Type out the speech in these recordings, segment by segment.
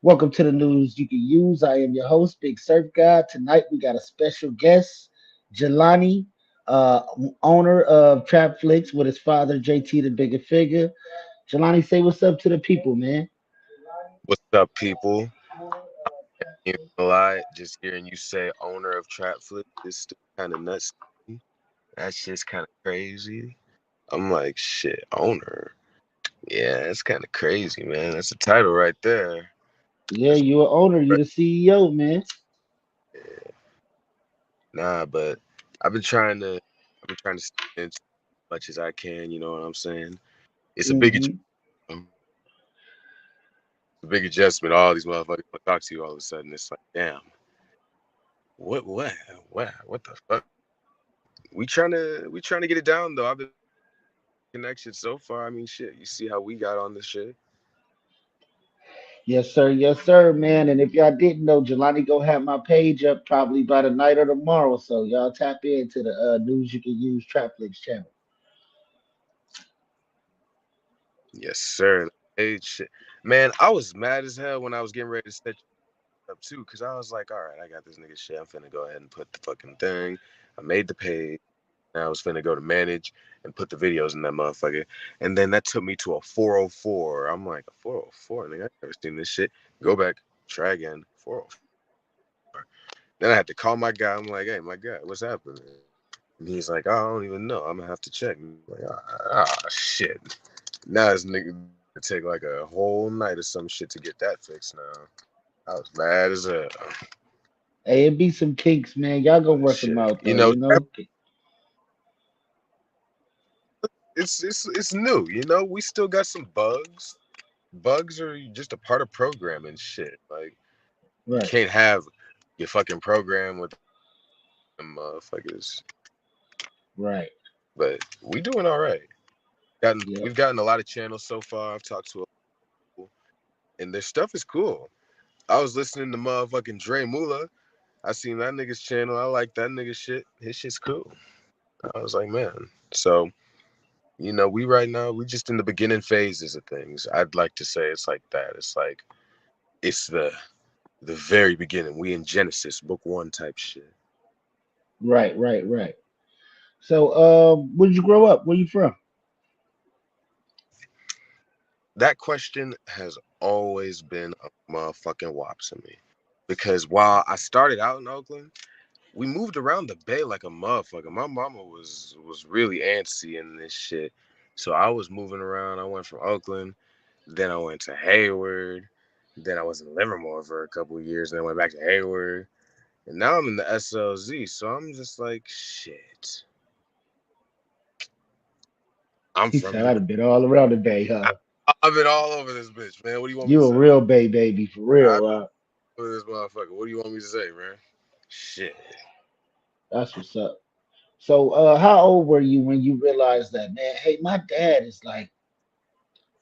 Welcome to the news you can use. I am your host, Big Surfgod. Tonight we got a special guest, Jelani, uh, owner of Trapflix with his father, Jtthebiggafigga. Jelani, say what's up to the people, man. What's up, people? You know, a lot. Just hearing you say owner of Trapflix is still kind of nuts. To me. That's just kind of crazy. I'm like, shit, owner. Yeah, that's kind of crazy, man. That's a title right there. Yeah, That's you an owner, you right. the CEO, man. Nah, but I've been trying to, I've been trying to stay in as much as I can. You know what I'm saying? It's a big, Hmm. a big adjustment. All these motherfuckers want to talk to you all of a sudden. It's like, damn, what, what, what the fuck? We trying to get it down though. I've been connection so far. I mean, shit. You see how we got on this shit? Yes, sir, man. And if y'all didn't know, Jelani go have my page up probably by the night or tomorrow. So y'all tap into the news you can use Trapflix channel. Yes, sir. Hey, shit. Man, I was mad as hell when I was getting ready to set you up too, because I was like, all right, I got this nigga shit. I'm finna go ahead and put the fucking thing. I made the page. Now I was finna go to manage and put the videos in that motherfucker. And then that took me to a 404. I'm like, a 404? Nigga, I never seen this shit. Go back, try again. 404. Then I had to call my guy. I'm like, hey, my guy, what's happening? And he's like, I don't even know. I'm gonna have to check. I'm like, shit. Now this nigga take like a whole night or some shit to get that fixed now. I was mad as hell. Hey, it be some kinks, man. Y'all gonna But work them shit. out though, you know? It's new, we still got some bugs. Bugs are just a part of programming shit. Like you Right, can't have your fucking program with them motherfuckers. right. But we doing all right. Gotten Yep. we've gotten a lot of channels so far. I've talked to a people, and their stuff is cool. I was listening to motherfucking Dre Mula. I seen that nigga's channel. I like that nigga shit. His shit's cool. I was like, man. So, we right now, we just in the beginning phases of things. I'd like to say it's like that. It's like it's the very beginning. We in Genesis, book one type shit. Right. So, where did you grow up? Where you from? That question has always been a motherfucking wop to me. Because while I started out in Oakland, we moved around the bay like a motherfucker. My mama was really antsy in this shit. So I was moving around. I went from Oakland, then I went to Hayward, then I was in Livermore for a couple of years, and then went back to Hayward. And now I'm in the SLZ. So I'm just like, shit. I'm He from said I'd here. have been all around the bay, I, huh? I've been all over this bitch, man. What do you want me to You a say? real bay baby for I've real, been huh? all over this motherfucker. What do you want me to say, man? Shit. That's what's up. So, how old were you when you realized that, man? Hey, my dad is like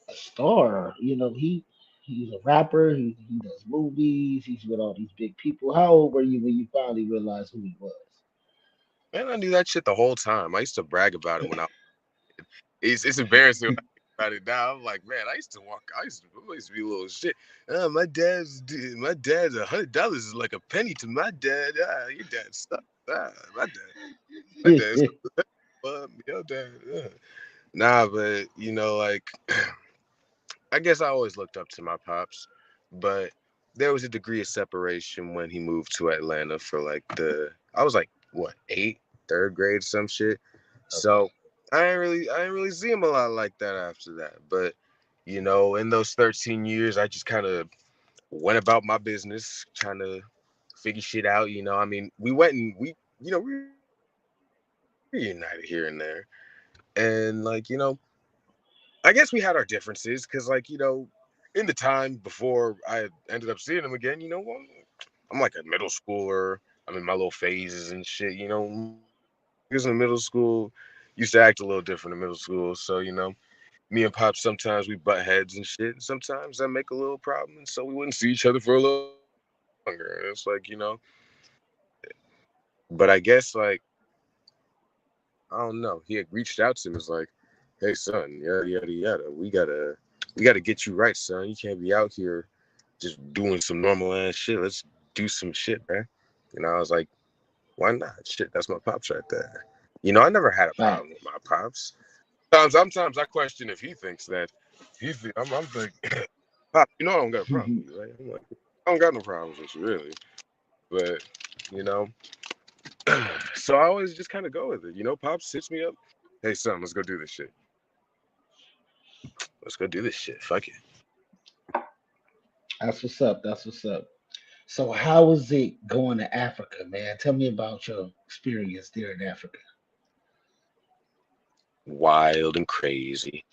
a star. You know, he's a rapper. He does movies. He's with all these big people. How old were you when you finally realized who he was? Man, I knew that shit the whole time. I used to brag about it when I it's embarrassing when I think about it now. I'm like, man, I used to be a little shit. My dad's $100 is like a penny to my dad. Your dad sucks. My dad's your dad. Nah, but like I guess I always looked up to my pops, but there was a degree of separation when he moved to Atlanta for like I was like what, eight, third grade, some shit. Okay. So I didn't really see him a lot like that after that. But in those 13 years, I just kind of went about my business, trying to figure shit out. I mean, we went and we reunited here and there, and like I guess we had our differences because, like, in the time before I ended up seeing him again, well, I'm like a middle schooler. I'm in my little phases and shit. Because in middle school, used to act a little different in middle school. So, me and Pop sometimes we butt heads and shit. And sometimes that make a little problem. And so we wouldn't see each other for a little longer. And it's like, but I guess, like, I don't know. He had reached out to me. Was like, hey, son, yada, yada, yada. We gotta get you right, son. You can't be out here just doing some normal ass shit. Let's do some shit, man. And I was like, why not? Shit, that's my pops right there. I never had a problem with Facts. my pops. Sometimes I question if he thinks that. I'm like, Pop, I don't got a problem with you, right? I'm like, I don't got no problems with you, really. But, you know, so I always just kind of go with it. Pops sits me up. Hey, son, let's go do this shit. Let's go do this shit. Fuck it. That's what's up. That's what's up. So how was it going to Africa, man? Tell me about your experience there in Africa. Wild and crazy.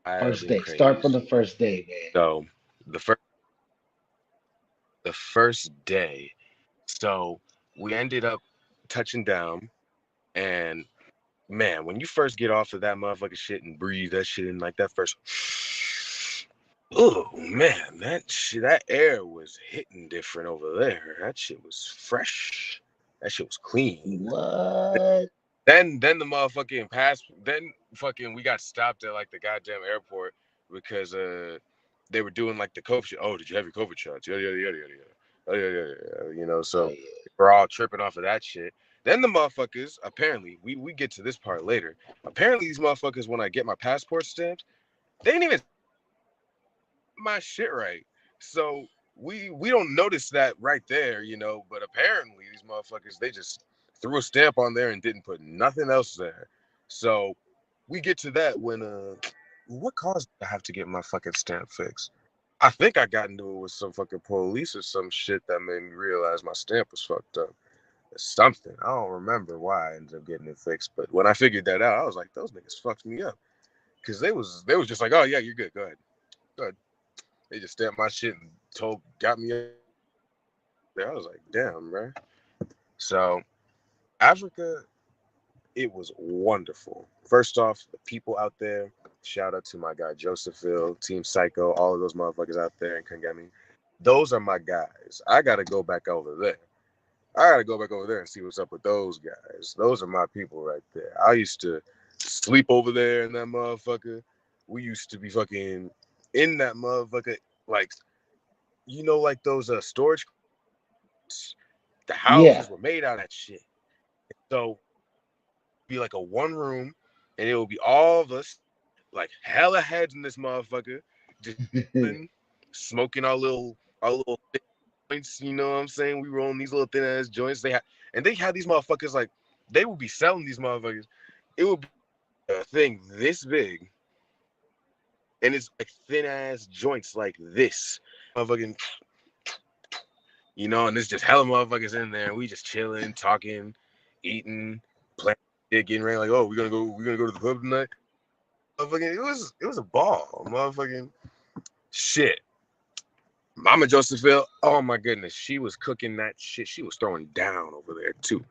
Wild First and day. Start from the crazy. first day, man. So the first the first day, so we ended up touching down, and man, when you first get off of that motherfucking shit and breathe that shit in, like that first, oh man, that air was hitting different over there. That shit was fresh. That shit was clean. What? Then the motherfucking pass. Then fucking we got stopped at like the goddamn airport because they were doing like the COVID shit. Oh, did you have your COVID shots? Yada yada yada yada yada. Oh yeah yeah yeah. Oh So yeah. we're all tripping off of that shit. Then the motherfuckers apparently we get to this part later. Apparently these motherfuckers, when I get my passport stamped, they didn't even my shit right. So we don't notice that right there, but apparently these motherfuckers, they just threw a stamp on there and didn't put nothing else there. So we get to that when what caused me to have to get my fucking stamp fixed? I think I got into it with some fucking police or some shit that made me realize my stamp was fucked up. Something. I don't remember why I ended up getting it fixed, but when I figured that out, I was like, those niggas fucked me up. Cause they was just like, oh yeah, you're good. Go ahead. Go ahead. They just stamped my shit and got me up there. I was like, damn, bro. So Africa, it was wonderful. First off, the people out there, shout out to my guy Josephville, Team Psycho, all of those motherfuckers out there in Kangemi. Those are my guys. I gotta go back over there. I gotta go back over there and see what's up with those guys. Those are my people right there. I used to sleep over there in that motherfucker. We used to be fucking in that motherfucker, like like those storage. The Yeah. houses were made out of that shit. So be like a one room, and it will be all of us, like hella heads in this motherfucker, just smoking our little thin joints. You know what I'm saying? We rolling these little thin ass joints. They had these motherfuckers like they would be selling these motherfuckers. It would be a thing this big, and it's like thin ass joints like this, motherfucking. And there's just hella motherfuckers in there, and we just chilling, talking, eating, playing, getting ready. Like, oh, we're gonna go to the pub tonight. Motherfucking, it was a ball, motherfucking shit. Mama Josephville, oh my goodness, she was cooking that shit. She was throwing down over there too.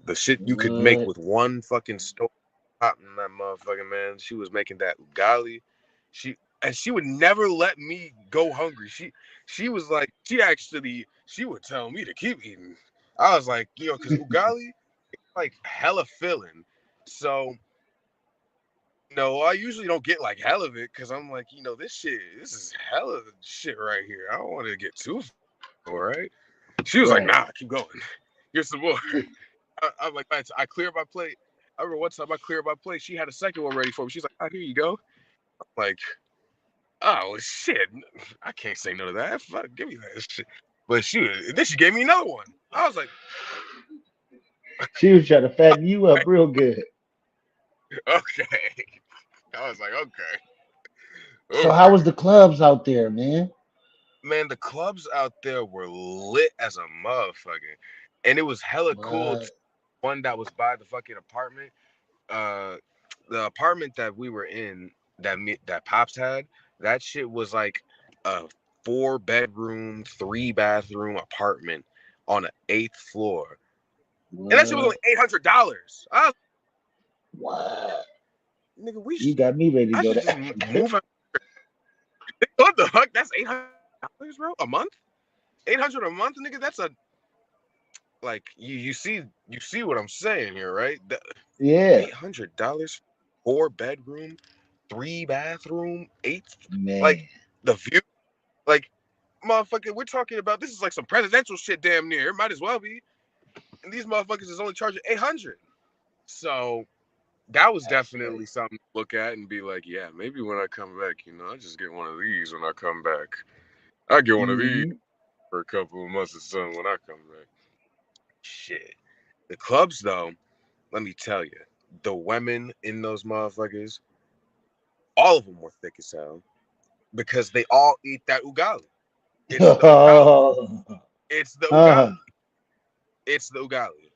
The shit you could make What? with one fucking stove pot in that motherfucking man. She was making that ugali. She would never let me go hungry. She was like, she would tell me to keep eating. I was like, because ugali, like hella filling. So I usually don't get like hell of it because I'm like, this is hella shit right here. I don't want to get too full, right? She was like, Right. nah, keep going. Here's some more. I'm like, I cleared my plate. I remember one time I cleared my plate. She had a second one ready for me. She's like, here you go. I'm like, oh shit, I can't say no to that. Fuck, give me that shit. But then she gave me another one. I was like, She was trying to fatten you up real good. okay. I was like, okay, So all how was right. the clubs out there, man? Man, the clubs out there were lit as a motherfucker, and it was hella cool. What? One that was by the fucking apartment. Uh, the apartment that we were in that Pops had, that shit was like a 4-bedroom, 3-bathroom apartment on an 8th floor, and that shit was What? only $800. I was What? like, nigga, You got me ready to I go should to just Africa. move out. What the fuck? That's $800, bro, a month. 800 a month, nigga. That's a like you see what I'm saying here, right? Yeah, $800, 4-bedroom, 3-bathroom, 8th, like man. the view. Like, motherfucker, we're talking about this is like some presidential shit damn near. It might as well be. And these motherfuckers is only charging 800. So that was That's definitely crazy. something to look at and be like, yeah, maybe when I come back, I just get one of these when I come back. I get one of these Hmm. for a couple of months or something when I come back. Shit. The clubs though, let me tell you, the women in those motherfuckers, all of them were thick as hell because they all eat that ugali. It's the ugali. It's the ugali. Uh, It's the ugali.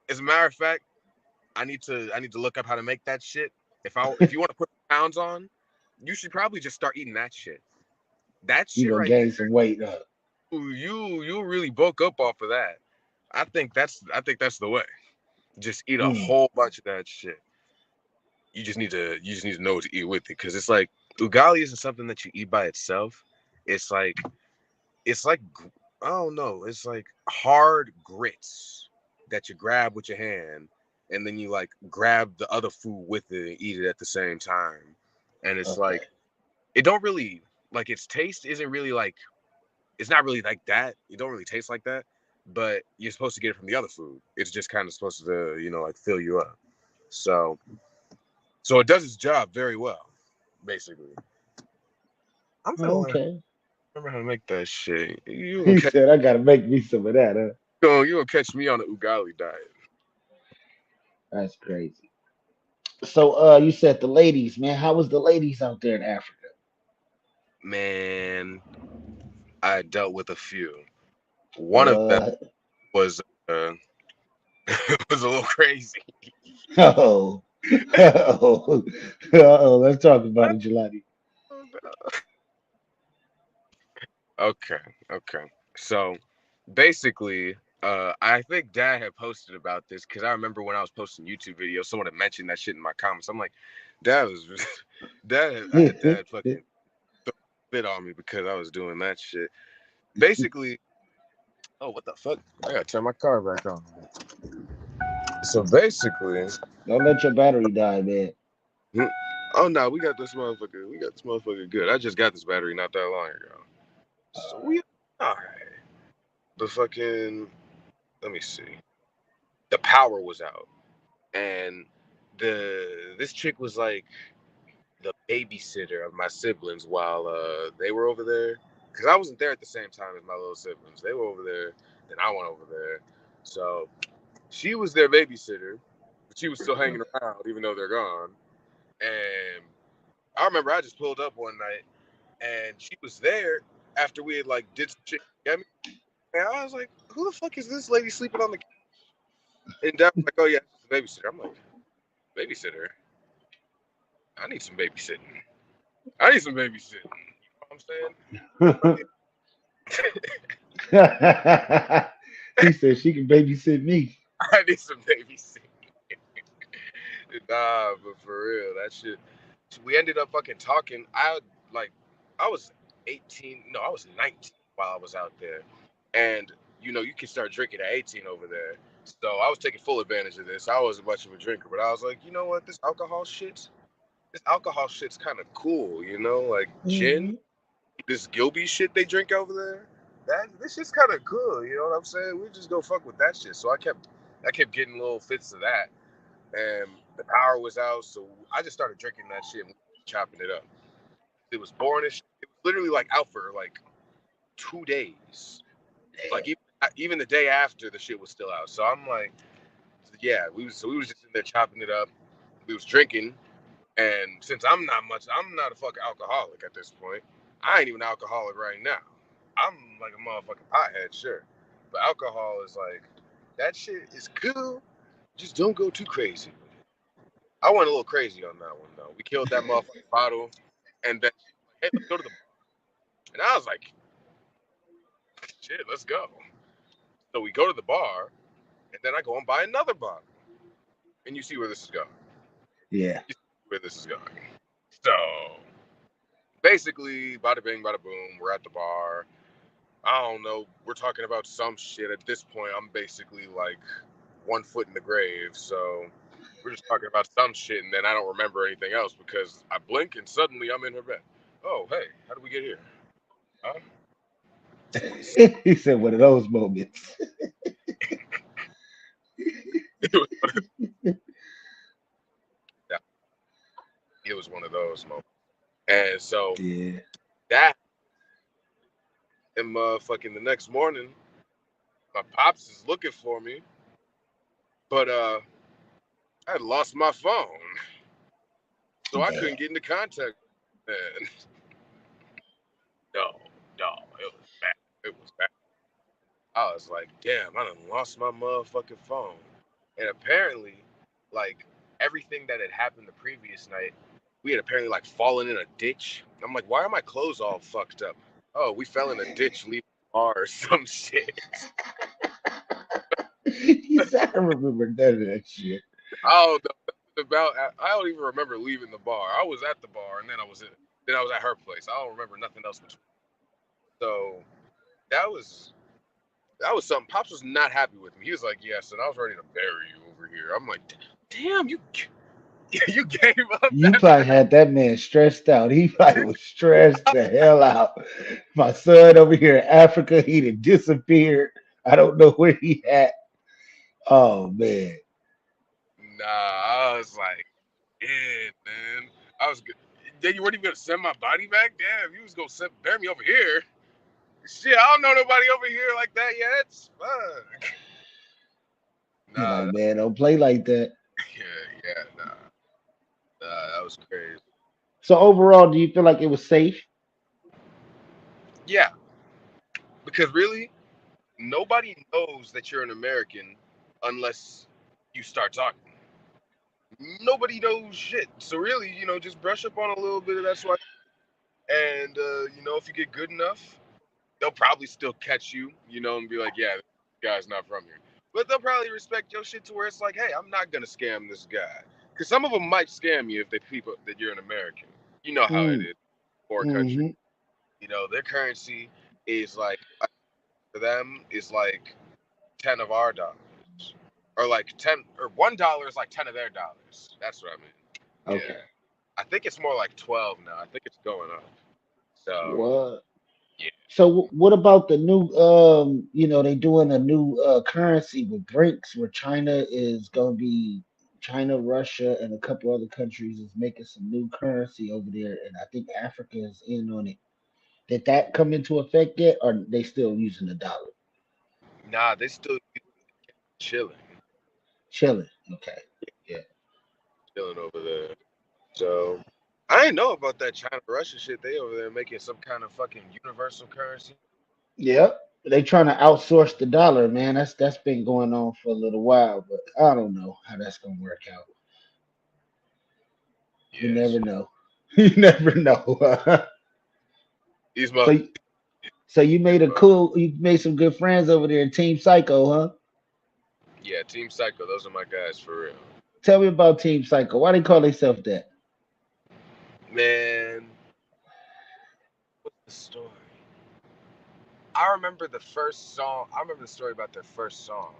As a matter of fact, I need to look up how to make that shit. If you want to put pounds on, you should probably just start eating that shit. That you shit gonna right gain some weight up. there, you really bulk up off of that. I think that's the way. Just eat a Mm. whole bunch of that shit. You just need to know what to eat with it because it's like ugali isn't something that you eat by itself. It's like it's like I don't know. It's like hard grits that you grab with your hand, and then you like grab the other food with it and eat it at the same time. And it's Okay. like it don't really like its taste isn't really like it's not really like that. It don't really taste like that. But you're supposed to get it from the other food. It's just kind of supposed to like fill you up. So so it does its job very well, basically. I'm gonna Okay. remember how to make that shit. You gonna He catch said, "I gotta make me some of that." Huh? you gonna catch me on the ugali diet. That's crazy. So, you said the ladies, man. How was the ladies out there in Africa? Man, I dealt with a few. One of them Uh, was uh, was a little crazy. oh, oh, oh. Let's talk about it, Jelani. Okay, okay. So basically, I think Dad had posted about this because I remember when I was posting YouTube videos, someone had mentioned that shit in my comments. I'm like, Dad was, I had Dad fucking spit on me because I was doing that shit. Basically, oh, what the fuck? I gotta turn my car back on. So basically, Don't let your battery die, man. hmm, oh no, we got this motherfucker. We got this motherfucker good. I just got this battery not that long ago. So we all right. The fucking let me see. The power was out, and this chick was like the babysitter of my siblings while they were over there. Cause I wasn't there at the same time as my little siblings. They were over there, then I went over there. So she was their babysitter, but she was still hanging around even though they're gone. And I remember I just pulled up one night and she was there after we had like did some shit. Get me? And I was like, "Who the fuck is this lady sleeping on the?" And Dad was like, "Oh yeah, it's just a babysitter." I'm like, "Babysitter? I need some babysitting. I need some babysitting." You know what I'm saying? He said she can babysit me. I need some babysitting. Nah, but for real, that shit. We ended up fucking talking. Like, I was 18. No, I was 19 while I was out there, and you can start drinking at 18 over there. So I was taking full advantage of this. I wasn't much of a drinker, but I was like, you know what, this alcohol shit's kind of cool. Like gin, Hmm. this Gilby shit they drink over there. This shit's kind of cool. You know what I'm saying? We just go fuck with that shit. So I kept getting little fits of that, and the power was out, so I just started drinking that shit and chopping it up. It was boring as shit. It was literally like out for like 2 days. Like even the day after the shit was still out. So I'm like, yeah, we was just in there chopping it up. We was drinking, and since I'm not a fucking alcoholic at this point. I ain't even an alcoholic right now. I'm like a motherfucking pothead, sure, but alcohol is like that shit is cool. Just don't go too crazy. I went a little crazy on that one though. We killed that motherfucking bottle, and then she was like, "Hey, let's go to the bar." And I was like, "Shit, let's go." So we go to the bar, and then I go and buy another bottle, and you see where this is going. Yeah. You see where this is going. So basically, bada bing, bada boom. We're at the bar. I don't know. We're talking about some shit. At this point, I'm basically like 1 foot in the grave. So we're just talking about some shit, and then I don't remember anything else because I blink and suddenly I'm in her bed. Oh, hey, how did we get here? Huh? He said one of those moments. It was, it was one of those moments. And so Yeah. that and motherfucking the next morning, my pops is looking for me, but I had lost my phone, so I Damn. couldn't get into contact. Man, no, no, it was bad. It was bad. I was like, damn, I done lost my motherfucking phone. And apparently, like everything that had happened the previous night, we had apparently like fallen in a ditch. I'm like, why are my clothes all fucked up? Oh, we fell in a ditch leaving the bar or some shit. He said, I remember none of that shit. I don't know nothing about. I don't even remember leaving the bar. I was at the bar and then I was at her place. I don't remember nothing else between. So that was that was something. Pops was not happy with me. He was like, "Yes," and I was ready to bury you over here. I'm like, "Damn, you you gave up You that probably had that man stressed out. He probably was stressed the hell out. My son over here in Africa, he done disappeared. I don't know where he at. Oh man. Nah, I was like, yeah, man. I was good. Then you weren't even gonna send my body back. Damn, you was gonna bury me over here. Shit, I don't know nobody over here like that yet. Fuck. He Nah, like, man, don't play like that. nah, that was crazy. So overall, do you feel like it was safe? Yeah, because really, nobody knows that you're an American unless you start talking. Nobody knows shit. So really, just brush up on a little bit of that swag. And if you get good enough, they'll probably still catch you, and be like, yeah, this guy's not from here. But they'll probably respect your shit to where it's like, hey, I'm not gonna scam this guy. Because some of them might scam you if they people that you're an American. You know how it Mm, is for a country. hmm Their currency is like for them is like 10 of our dollars. Or like 10 or $1 is like 10 of their dollars. That's what I mean. Yeah. Okay. I think it's more like 12 now. I think it's going up. So What? yeah. So what about the new they doing a new currency with BRICS where China is gonna be China, Russia, and a couple other countries is making some new currency over there, and I think Africa is in on it. Did that come into effect yet, or they still using the dollar? Nah, they still chilling. Chilling. Okay. Yeah. Chilling over there. So I didn't know about that China Russia shit. They over there making some kind of fucking universal currency. Yep. They trying to outsource the dollar, man. That's been going on for a little while, but I don't know how that's gonna work out. You Yeah, never shit. know. You never know. These mother so so you made some good friends over there in Team Psycho, huh? yeah, Team Psycho, those are my guys for real. Tell me about Team Psycho. Why they call themselves that? Man, what's the story? I remember the first song. I remember the story about their first song,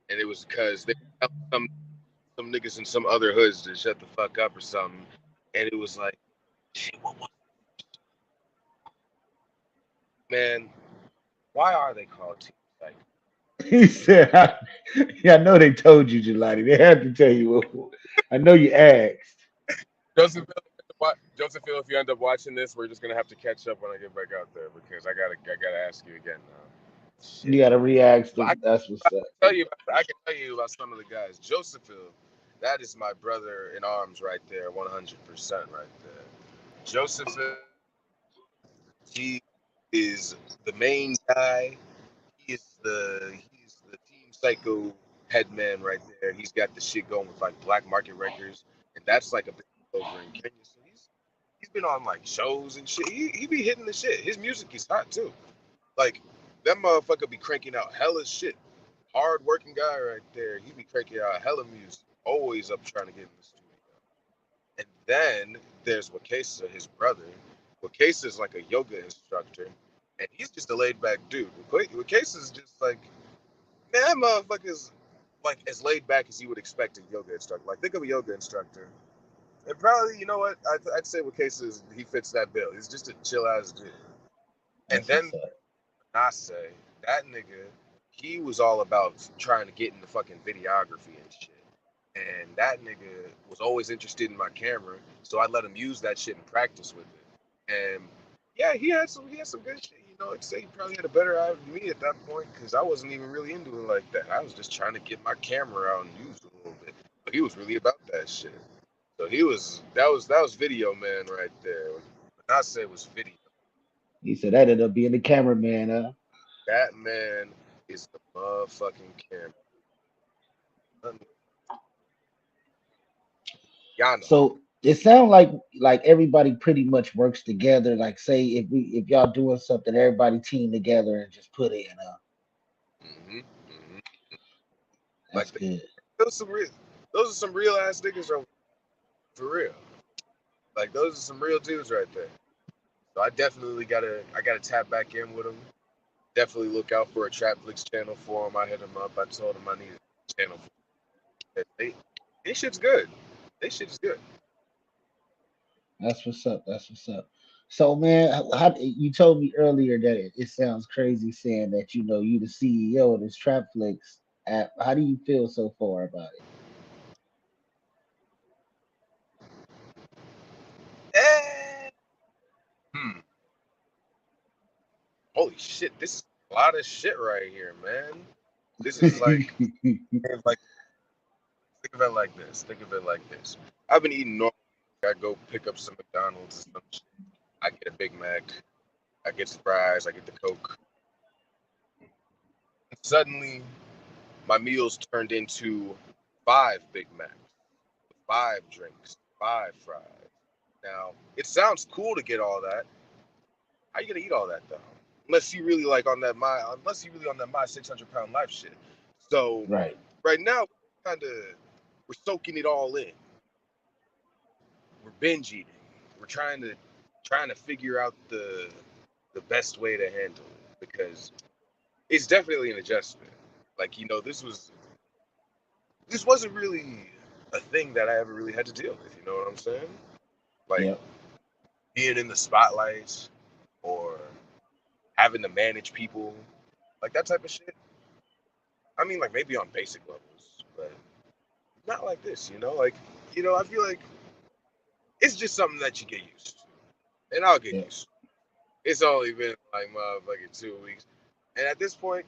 and it was because they were telling some niggas in some other hoods to shut the fuck up or something, and it was like, shit, what was man? Why are they called Team Psycho? He said, "Yeah, I know they told you, Jelani. They had to tell you. I know you asked. Joseph, Josephine, if you end up watching this, we're just gonna have to catch up when I get back out there because I gotta ask you again now. You Shit. got to react But them. That's what's up. I can tell you about some of the guys. Josephine, that is my brother in arms right there, 100% right there. Josephine, he is the main guy. He's the Team Psycho head man right there. He's got the shit going with like Black Market Records, and that's like a big over in Kenya. So he's been on like shows and shit. He be hitting the shit. His music is hot too. Like that motherfucker be cranking out hella shit. Hard working guy right there. He be cranking out hella music. Always up trying to get in the studio. And then there's Wakesa, his brother. Wakesa is like a yoga instructor, and he's just a laid back dude. Wakesa is just like, man, that motherfucker's like as laid back as you would expect a yoga instructor. Like, think of a yoga instructor. And probably, you know what? I'd say Wakesa he fits that bill. He's just a chill ass dude. And That's then what's up. I say that nigga, he was all about trying to get into fucking videography and shit. And that nigga was always interested in my camera, so I let him use that shit and practice with it. And yeah, he had some good shit. You know, I'd say he probably had a better eye than me at that point because I wasn't even really into it like that. I was just trying to get my camera out and use it a little bit. But he was really about that shit. So that was video man right there. When I say it was video, He said that ended up being the cameraman. that man is the motherfucking camera. Y'all know. So it sounds like everybody pretty much works together. Like say if y'all doing something, everybody team together and just put in. Hmm. That's Like good. those are some real ass niggas for real. Like those are some real dudes right there. So I gotta tap back in with them. Definitely look out for a Trapflix channel for him. I hit him up. I told him I need a channel for him. They shit's good. They shit's good. That's what's up. That's what's up. So man, you told me earlier that it sounds crazy saying that you the CEO of this Trapflix app. How do you feel so far about it? Eh, hmm. Holy shit! This is a lot of shit right here, man. This is like think of it like this. Think of it like this. I've been eating normal. I go pick up some McDonald's and some shit. I get a Big Mac. I get the fries. I get the Coke. And suddenly, my meals turned into 5 Big Macs, 5 drinks, 5 fries. Now, it sounds cool to get all that. How you gonna eat all that though? Unless you really on that my 600 pound life shit. So Right. right now, we're soaking it all in. We're binge eating. We're trying to figure out the best way to handle it because it's definitely an adjustment. Like this wasn't really a thing that I ever really had to deal with. You know what I'm saying? Like Yep. being in the spotlight or having to manage people, like that type of shit. I mean, like maybe on basic levels, but not like this. I feel like it's just something that you get used to, and I'll get Yep. used to. It's only been like motherfucking 2 weeks, and at this point,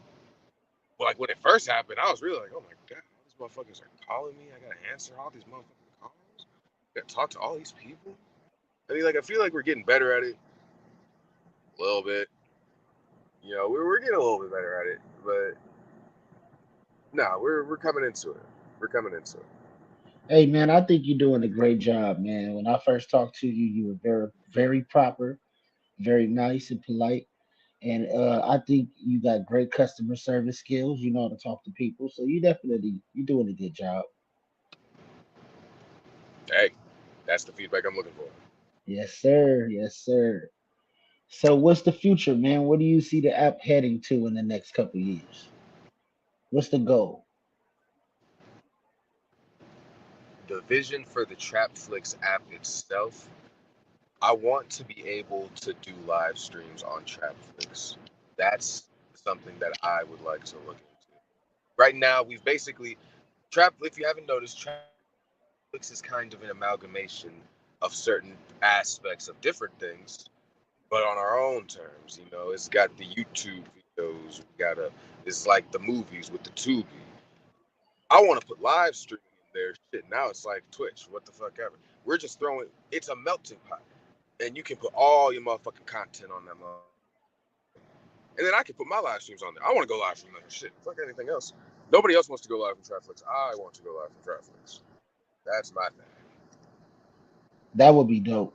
like when it first happened, I was really like, oh my god, all these motherfuckers are calling me. I gotta answer all these motherfucking calls. I gotta talk to all these people. I mean, like I feel like we're getting better at it a little bit. We're getting a little bit better at it, but no, we're coming into it. We're coming into it. Hey man, I think you're doing a great job, man. When I first talked to you, you were very proper, very nice and polite. And I think you got great customer service skills. You know how to talk to people. So you're doing a good job. Hey, that's the feedback I'm looking for. Yes, sir. Yes, sir. So what's the future, man? What do you see the app heading to in the next couple years? What's the goal? The vision for the Trapflix app itself, I want to be able to do live streams on Trapflix. That's something that I would like to look into. Right now, we've basically if you haven't noticed, Trapflix is kind of an amalgamation of certain aspects of different things, but on our own terms. It's got the YouTube videos. It's like the movies with the Tubi. I want to put live streaming in there. Shit, now it's like Twitch. What the fuck ever. We're just throwing. It's a melting pot, and you can put all your motherfucking content on that motherfucker. And then I can put my live streams on there. I want to go live from there. Shit, fuck anything else. Nobody else wants to go live from Trapflix. I want to go live from Trapflix. That's my thing. That would be dope.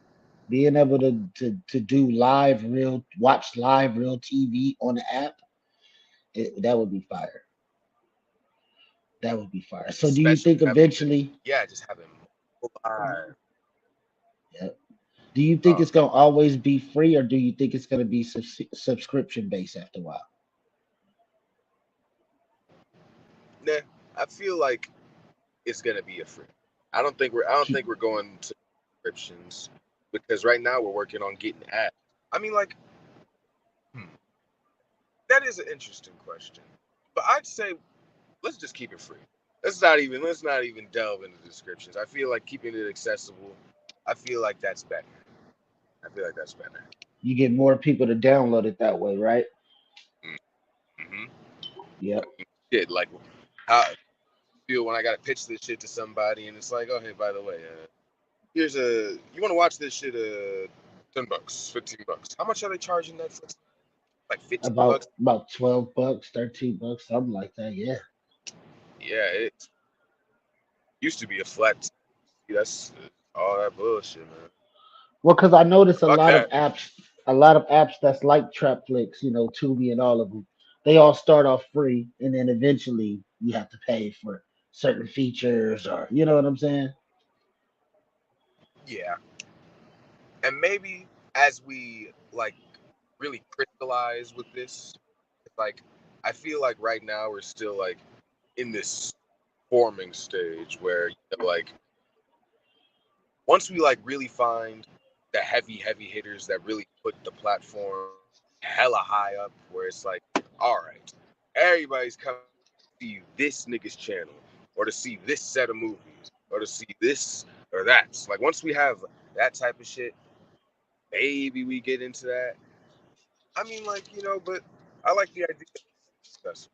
Being able to do watch live real TV on the app, that would be fire. That would be fire. So do you Especially think eventually, just having live. yeah, do you think Uh, it's gonna always be free, or do you think it's gonna be subscription based after a while? nah, I feel like it's gonna be a free. I don't think we're going to subscriptions because right now we're working on getting ads. I mean, like, hmm, that is an interesting question. But I'd say let's just keep it free. Let's not even delve into descriptions. I feel like keeping it accessible. I feel like that's better. I feel like that's better. You get more people to download it that way, right? Mm-hmm. Yep. Shit, like how I feel when I gotta pitch this shit to somebody, and it's like, oh hey, by the way, here's you want to watch this shit? $10, $15. How much are they charging Netflix? Like 15 bucks? About 12 bucks, $13, something like that. Yeah. Yeah, it used to be a flat. That's all that bullshit, man. Well, because I notice Fuck that. a lot of apps that's like Trapflix, Tubi and all of them, they all start off free, and then eventually you have to pay for certain features, or you know what I'm saying? Yeah, and maybe as we like really crystallize with this, like I feel like right now we're still like in this forming stage where like once we like really find the heavy hitters that really put the platform hella high up, where it's like, all right, everybody's coming to see this nigga's channel, or to see this set of movies, or to see this or that. Like once we have that type of shit, maybe we get into that. I mean, like but I like the idea. That's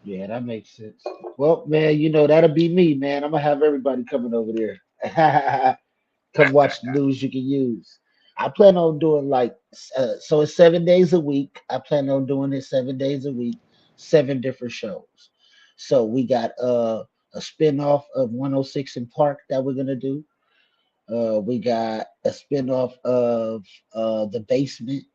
Yeah, that makes sense. Well, man, that'll be me, man. I'm gonna have everybody coming over there. Come watch the news you can use. I plan on doing so it's 7 days a week. I plan on doing it 7 days a week, seven different shows. So we got a spinoff of 106 in Park that we're gonna do. We got a spinoff of The Basement.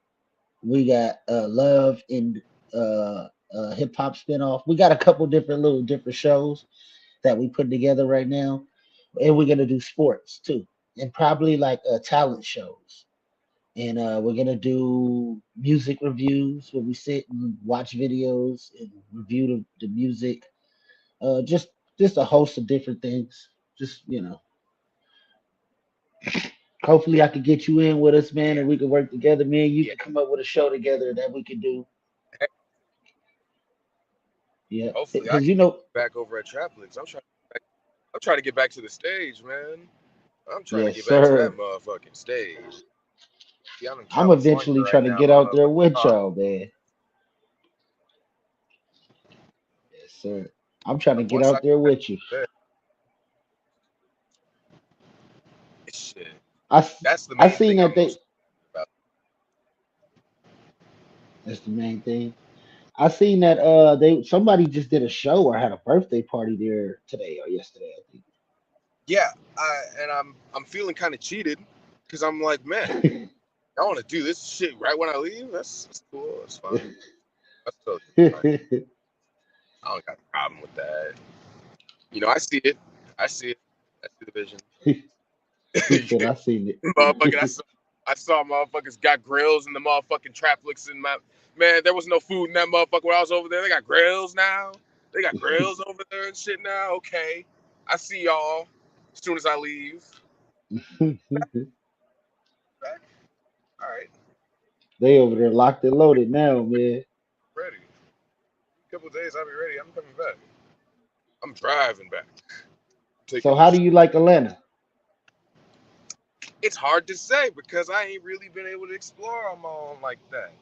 We got Love in hip hop spinoff. We got a couple different shows that we put together right now, and we're gonna do sports too, and probably like talent shows. And we're gonna do music reviews where we sit and watch videos and review the music. Just a host of different things. Just hopefully I could get you in with us, man, yeah, and we can work together. Me and you yeah. can come up with a show together that we can do. Yeah, Hopefully, I because can get back over at Trapflix. I'm trying to get back to the stage, man. I'm trying to yes, get back to that sir. motherfucking stage. Yeah, I'm in I'm California eventually right trying to now. get My out there motherfucking with car. y'all, man. Yes, sir. I'm trying to And get once I out there get back with you. there, shit. I s- That's the I main seen thing that I'm they. most about. That's the main thing. I seen that somebody just did a show or had a birthday party there today or yesterday, I Yeah, I'm feeling kind of cheated because I'm like, man, I want to do this shit right when I leave. That's cool. That's fine. That's totally fine. think. I don't got a problem with that. I see it. I see it. I see the vision. He said I seen Motherfucking, it. I saw motherfuckers got grills in the motherfucking Trapflix in my man. There was no food in that motherfucker when I was over there. They got grills now. They got grills over there and shit now. Okay, I see y'all as soon as I leave. Back. All right, They over there locked and loaded now, man. ready. A couple of days, I'll be ready. I'm coming back. I'm driving back. So Taking how this. do you like Atlanta? It's hard to say because I ain't really been able to explore on my own like that.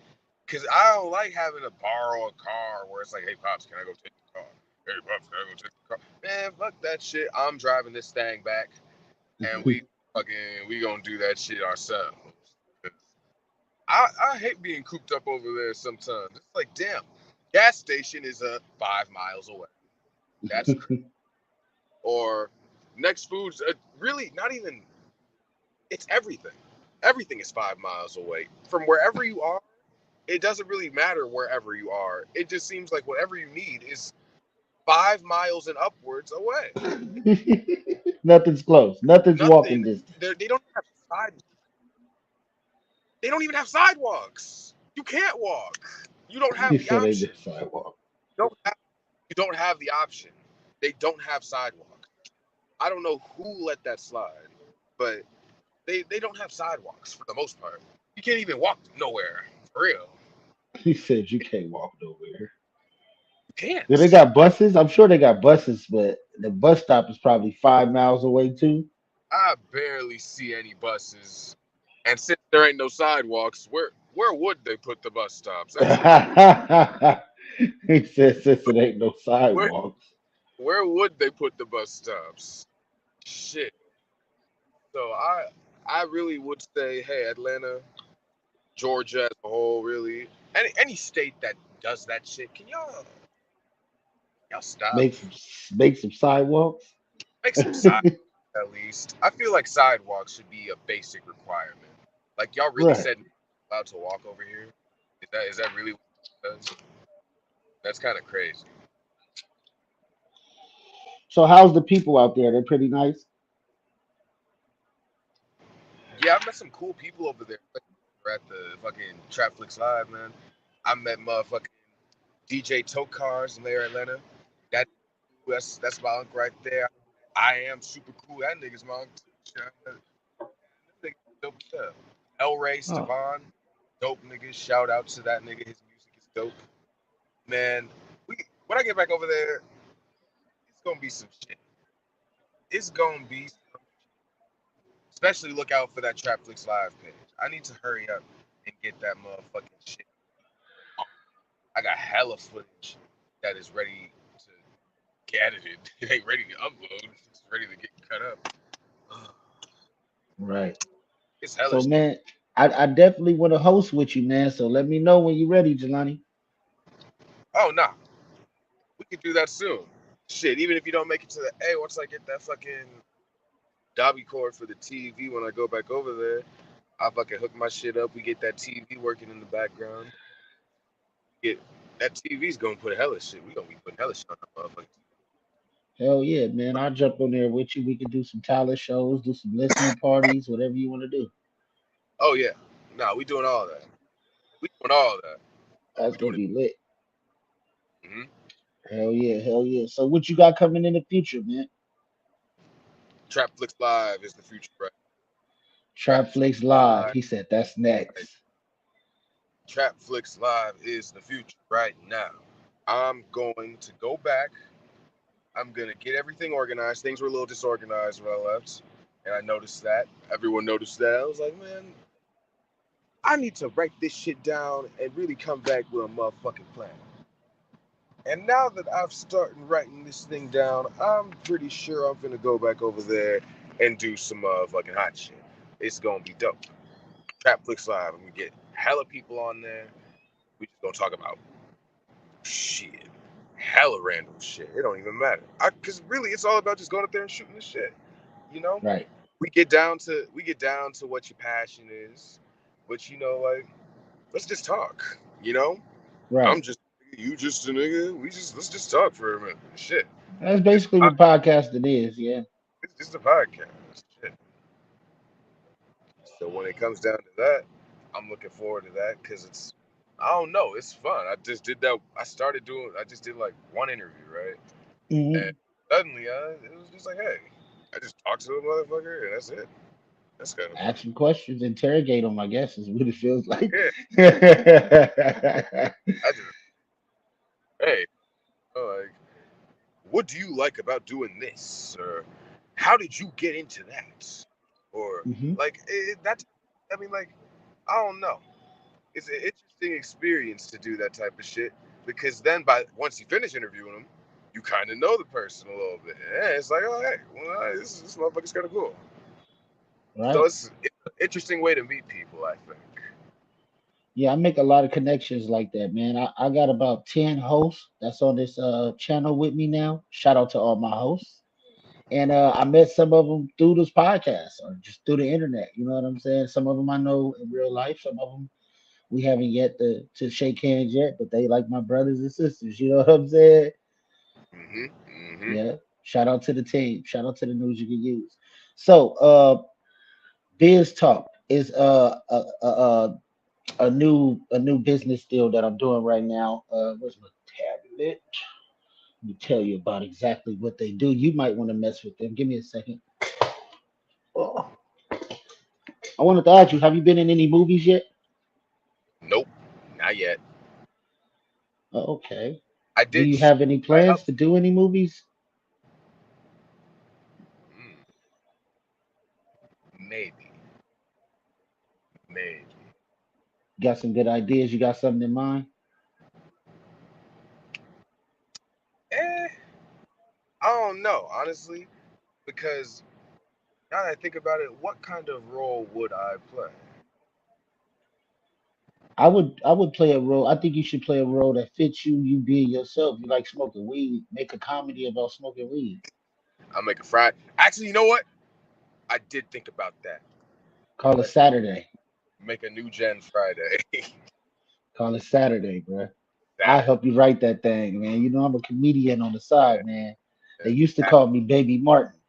Cause I don't like having to borrow a car where it's like, hey pops, can I go take the car? Hey pops, can I go take the car? Man, fuck that shit. I'm driving this thing back, and we gonna do that shit ourselves. I hate being cooped up over there sometimes. It's like, damn, gas station is 5 miles away. That's crazy. Or next food's really not even. It's everything. Everything is 5 miles away from wherever you are. It doesn't really matter wherever you are. It just seems like whatever you need is 5 miles and upwards away. Nothing's close. Nothing's walking Nothing. distance. They don't have side. They don't even have sidewalks. You can't walk. You don't have You the said they option. did sidewalk. You don't have, you don't have the option. They don't have sidewalks. I don't know who let that slide, but they don't have sidewalks for the most part. You can't even walk nowhere. real. He said you can't walk nowhere. You Do they can't. got buses? I'm sure they got buses, but the bus stop is probably 5 miles away too. I barely see any buses. And since there ain't no sidewalks, where would they put the bus stops? That's the He said since it ain't no where sidewalks. where would they put the bus stops? Shit. So I really would say, hey, Atlanta, Georgia as a whole, really, any state that does that shit, can y'all stop? Make some make some sidewalks. Make some sidewalks at least. I feel like sidewalks should be a basic requirement. Like y'all really Right. said allowed to walk over here? Is that really what it does? That's kind of crazy. So how's the people out there? They're pretty nice. Yeah, I've met some cool people over there. Like, we're at the fucking Trapflix Live, man. I met motherfucking DJ Tokars in there, Atlanta. That that's my uncle right there. I am super cool. That nigga's my uncle. That nigga dope as hell. El Ray Oh, Stevan, dope nigga. Shout out to that nigga. His music is dope. Man, we when I get back over there, it's gonna be some shit. It's gonna be some, especially look out for that Trapflix Live page. I need to hurry up and get that motherfucking shit. I got hella footage that is ready to get edited. It ain't ready to upload. It's ready to get cut up. Ugh, right. it's hella So shit. man, I definitely want to host with you, man. So let me know when you're ready, Jelani. Oh nah, we could do that soon. Shit, even if you don't make it to the A, once I get that fucking Dobby cord for the TV when I go back over there, I fucking hook my shit up. We get that TV working in the background. Get that TV's gonna put hella shit. We gonna be putting hella shit on that motherfucker. Hell yeah, man. I'll jump on there with you. We can do some talent shows, do some listening parties, whatever you want to do. Oh yeah, nah, we doing all that. We doing all that. That's We gonna doing it. be lit. Mm-hmm. Hell yeah, hell yeah. So what you got coming in the future, man? Trapflix Live is the future, right? Trapflix Trapflix Live. Live, He said that's right? next. Trapflix Live is the future right now. I'm going to go back. I'm gonna get everything organized. Things were a little disorganized when I left, and I noticed that. Everyone noticed that. I was like, man, I need to write this shit down and really come back with a motherfucking plan. And now that I've started writing this thing down, I'm pretty sure I'm gonna go back over there and do some fucking hot shit. It's gonna be dope. Trapflix Live. I'm gonna get hella people on there. We just gonna talk about shit, hella random shit. It don't even matter. Cause really, it's all about just going up there and shooting the shit. You know, Right, we get down to what your passion is, but like let's just talk. right. I'm just you just a nigga. Let's just talk for a minute. Shit, That's it's basically what podcasting is, yeah. it's just a podcast. Shit. So when it comes down to that, I'm looking forward to that because I don't know, it's fun. I just did that. I just did like one interview, right? And Hmm. suddenly, it was just like, hey, I just talked to a motherfucker, and that's it. That's kind of fun. Ask some questions, interrogate them, I guess is what it feels like. Yeah, I just, hey, like, what do you like about doing this, or how did you get into that, or Hmm. like that. I mean, like, I don't know. It's an interesting experience to do that type of shit because then by once you finish interviewing them, you kind of know the person a little bit. Yeah, it's like, oh hey, well, this motherfucker's kind of cool. So Right. it's an interesting way to meet people, I think. Yeah, I make a lot of connections like that, man. I got about 10 hosts that's on this channel with me now. Shout out to all my hosts. And I met some of them through this podcast or just through the internet. You know what I'm saying? Some of them I know in real life. Some of them we haven't yet to shake hands yet, but they like my brothers and sisters. You know what I'm saying? Mhm. Mhm. Yeah. Shout out to the team. Shout out to the news you can use. So, Biz Talk is a new business deal that I'm doing right now. Where's my tablet? Let me tell you about exactly what they do. You might want to mess with them. Give me a second. Oh, I wanted to ask you, have you been in any movies yet? Nope. Okay. I Do did you shoot have any my plans health. to do any movies? Mm, maybe, maybe. Got some good ideas? You got something in mind? Eh, I don't know, honestly, because now that I think about it, what kind of role would I play? I would play a role. I think you should play a role that fits you, you being yourself. You like smoking weed, make a comedy about smoking weed. I'll make a Friday. Actually, you know what? I did think about that. Call it Let's Saturday. make a new gen Friday. Call it Saturday, bro. I Saturday. help you write that thing, man. You know I'm a comedian on the side, man. They used to Sat- call me Baby Martin.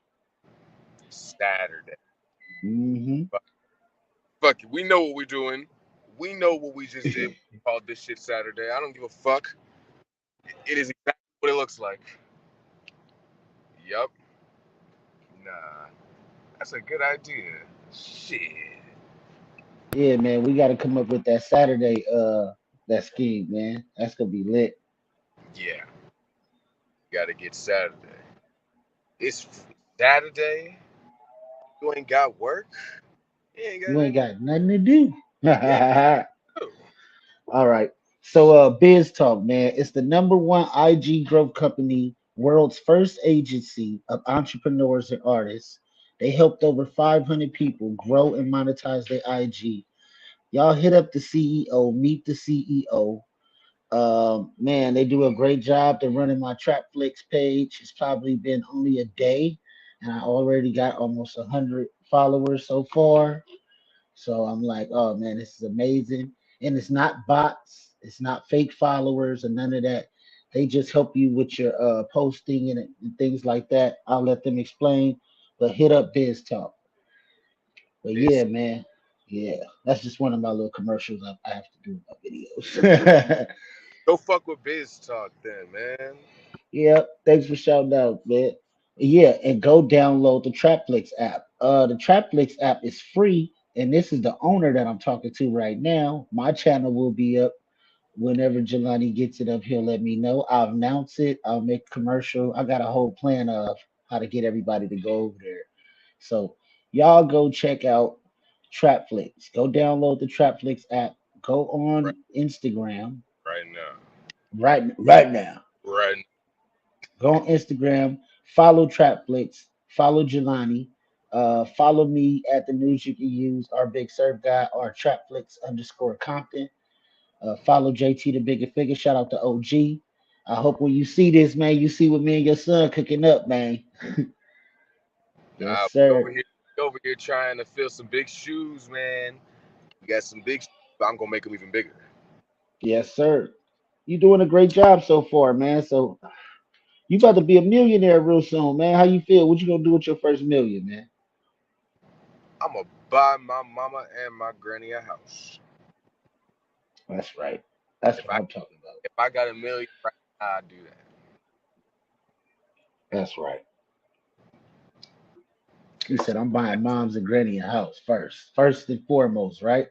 Saturday. Hmm. Fuck, fuck it. We know what we're doing. We know what we just did. We called this shit Saturday. I don't give a fuck. It is exactly what it looks like. Yup. Nah. That's a good idea. Shit. Yeah, man. We got to come up with that Saturday that scheme, man. That's gonna be lit. Yeah. Gotta get Saturday. It's Saturday. You ain't got work. You ain't got You ain't nothing. got nothing to do. You ain't got to do. All right. So Biz Talk, man, it's the number one IG growth company, world's first agency of entrepreneurs and artists. They helped over 500 people grow and monetize their IG. Y'all hit up the CEO, meet the CEO. Man, they do a great job. They're running my Trapflix page. It's probably been only a day, and I already got almost 100 followers so far. So I'm like, oh man, this is amazing. And it's not bots, it's not fake followers or none of that. They just help you with your posting and things like that. I'll let them explain. But hit up Biz Talk. But yeah, Biz. man. Yeah. That's just one of my little commercials I have to do in my videos. Go fuck with Biz Talk then, man. Yeah, thanks for shouting out, man. Yeah, and go download the Trapflix app. The Trapflix app is free, and this is the owner that I'm talking to right now. My channel will be up whenever Jelani gets it up. He'll let me know. I'll announce it. I'll make a commercial. I got a whole plan of how to get everybody to go over there. So y'all go check out Trapflix. Go download the Trapflix app. Go Right, on Instagram right now. right now. Right. Go on Instagram, follow Trapflix, follow Jelani, follow me at the news you can use, our big surf guy, or Trapflix_Compton. Follow JT the bigger figure. Shout out to OG. I hope when you see this, man, you see what me and your son cooking up, man. Yes, Over sir. here, over here trying to fill some big shoes, man. You got some big shoes, but I'm gonna make them even bigger. Yes, sir. You doing a great job so far, man. So you about to be a millionaire real soon, man. How you feel? What you gonna do with your first million, man? I'm gonna buy my mama and my granny a house. That's right. That's If what I I'm talking about. if I got a million right now, I'd do that. That's right. He said, I'm buying mom's and granny a house first. First and foremost, right?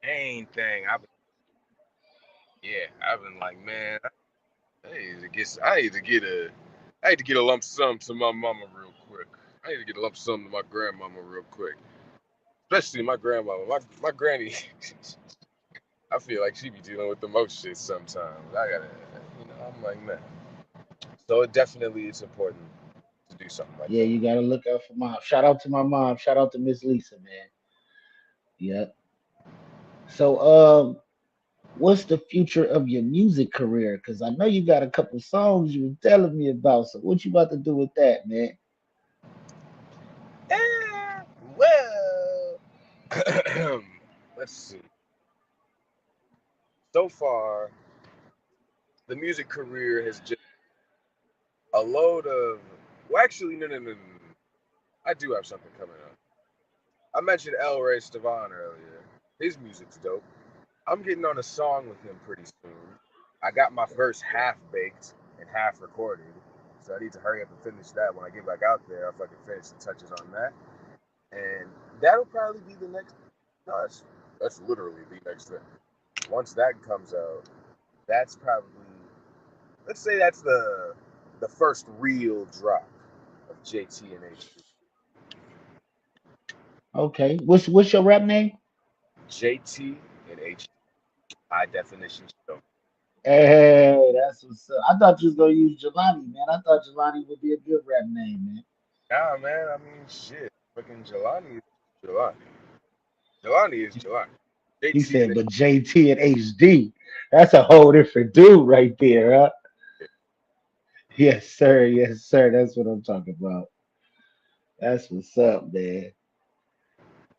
Main thing, I've been like, man, I need to get a lump sum to my mama real quick. I need to get a lump sum to my grandmama real quick. Especially my grandmama. My granny, I feel like she be dealing with the most shit sometimes. I'm like, man. So it definitely is important to do something like Yeah, that. you gotta look out for mom. Shout out to my mom. Shout out to Miss Lisa, man. Yeah. So what's the future of your music career? Because I know you got a couple songs you were telling me about. So what you about to do with that, man? Eh, well, let's see. So far, the music career has just a load of. Well, actually, no. I do have something coming up. I mentioned El Ray Stavan earlier. His music's dope. I'm getting on a song with him pretty soon. I got my verse half baked and half recorded, so I need to hurry up and finish that. When I get back out there, I'll fucking finish the touches on that, and that'll probably be the next. No, that's literally the next thing. Once that comes out, that's probably let's say that's the first real drop of JT and HD. Okay. What's your rap name? JT and HD, high definition show. Hey, that's what's up. I thought you was gonna use Jelani, man. I thought Jelani would be a good rap name, man. Nah, man. I mean, shit. Fucking Jelani is Jelani. Jelani is Jelani. He JT said, and but JT and HD, that's a whole different dude right there, huh? HD. Yes, sir. Yes, sir. That's what I'm talking about. That's what's up, man.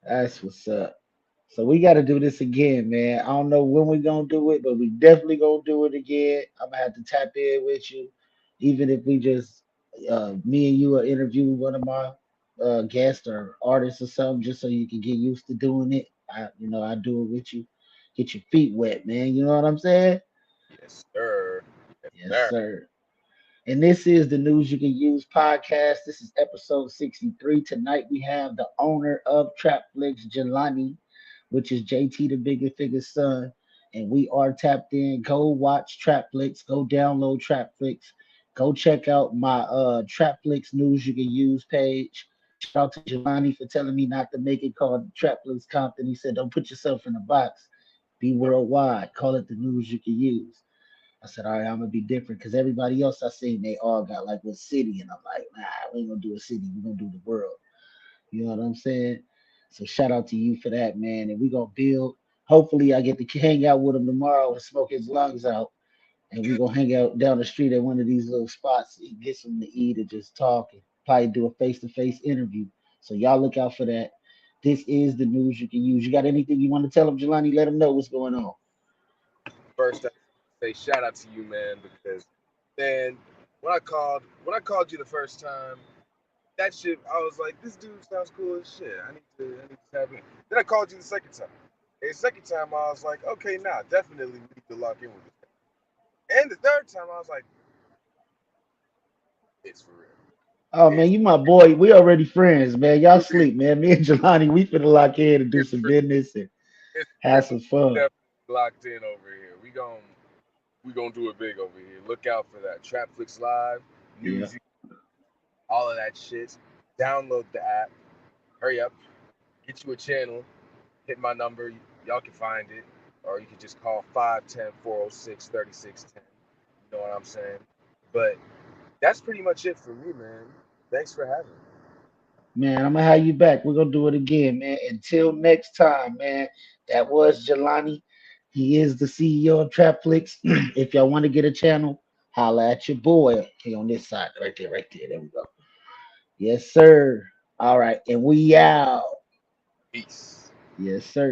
That's what's up. So we got to do this again, man. I don't know when we're gonna do it, but we definitely gonna do it again. I'm gonna have to tap in with you, even if we just me and you will interview one of my guests or artists or something, just so you can get used to doing it. I do it with you, get your feet wet, man. You know what I'm saying? Yes, sir. Yes, Yes, sir. sir. And this is the News You Can Use podcast. This is episode 63. Tonight we have the owner of Trapflix, Jelani, which is Jtthebiggafigga's son. And we are tapped in. Go watch Trapflix. Go download Trapflix. Go check out my Trapflix News You Can Use page. Shout out to Jelani for telling me not to make it called Trapflix Compton. He said, don't put yourself in a box. Be worldwide. Call it the News You Can Use. I said, all right, I'm gonna be different because everybody else I seen, they all got like what city, and I'm like, nah, we ain't gonna do a city, we're gonna do the world. You know what I'm saying? So shout out to you for that, man. And we gonna build. Hopefully, I get to hang out with him tomorrow and smoke his lungs out, and we gonna hang out down the street at one of these little spots and get something to eat and just talk and probably do a face-to-face interview. So y'all look out for that. This is the News You Can Use. You got anything you want to tell him, Jelani? Let him know what's going on. First, I say shout out to you, man, because man, when I called you the first time, that shit, I was like, this dude sounds cool as shit. I need to have him. Then I called you the second time. And the second time, I was like, okay, nah, definitely we need to lock in with this. And the third time, I was like, it's for real. Oh man, It's you my boy. We already friends, man. Y'all sleep, man. Me and Jelani, we finna lock in and do it's some real. business and It's have real. some fun. Definitely locked in over here. We gonna do it big over here. Look out for that. Trapflix Live, Yeah. news, all of that shit. Download the app. Hurry up. Get you a channel. Hit my number. Y'all can find it. Or you can just call 510-406-3610. You know what I'm saying? But that's pretty much it for me, man. Thanks for having me. Man, I'm gonna have you back. We're gonna do it again, man. Until next time, man. That was Jelani. He is the CEO of Trapflix. If y'all want to get a channel, holla at your boy. Okay, on this side, right there, right there. There we go. Yes, sir. All right, and we out. Peace. Yes, sir.